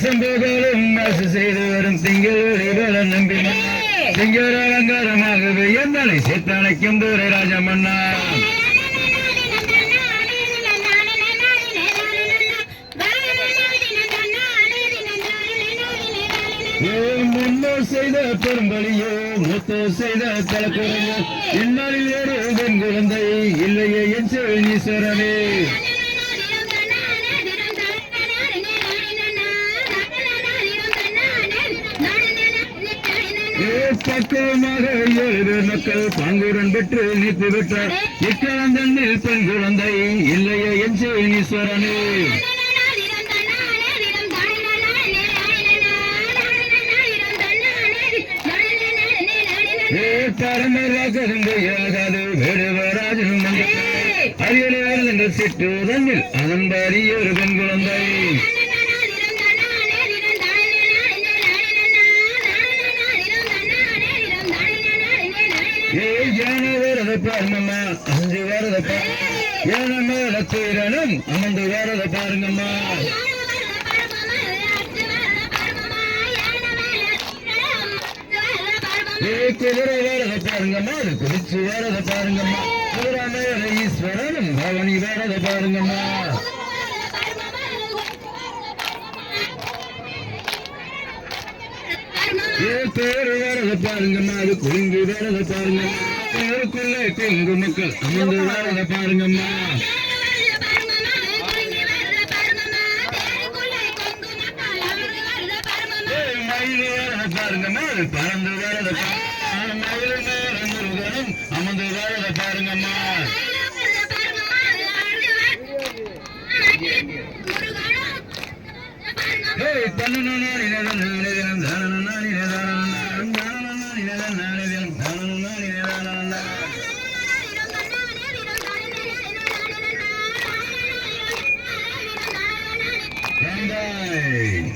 சம்புகளும் அரசு செய்து வரும் திங்கள் ஒளிவள நம்பினா திங்கள் அலங்காரமாகவே எந்தனை சேர்த்தணைக்கும் துரை ராஜமன்னா முன்னோர் செய்த பெரும்பலியோ மூத்தோர் செய்த தலக்குறையோ இந்நாளில் வேறு பெண் குழந்தை இல்லையே என் சிவனீஸ்வரனே பக்குவமாக 7 பேர் மக்கள் பங்குடன் பெற்று நீத்து விட்டார் இக்கலந்தண்ணில் பெண் குழந்தை இல்லையே என் சிவனீஸ்வரனே பரமராஜாது வேடுவராஜனும் அரியல் சிற்றூரனில் அதன்பாரி ஒரு பெண் குழந்தை ஏன வரத பாருங்கம்மா அஞ்சு வரத ஏன மேல தீரனும் அமர்ந்து வரத பாருங்கம்மா குதிரை வேறத பாருங்கம்மா அது குதிச்சு வேறத பாருங்கம்மா குதிரை மேல ஈஸ்வரனும் பவனி வேறத பாருங்கம்மா பேரு வேறத பாருங்கம்மா அது குலுங்கி வேறத பாருங்கம்மா பேருக்குள்ளே தெங்கு மக்கள் அமர்ந்து வேறத பாருங்கம்மா மயில் வேறத பாருங்கம்மா அது பறந்து வேறத மயில் மேல முருகனும் அமர்ந்து வேறத பாருங்கம்மா தன்னு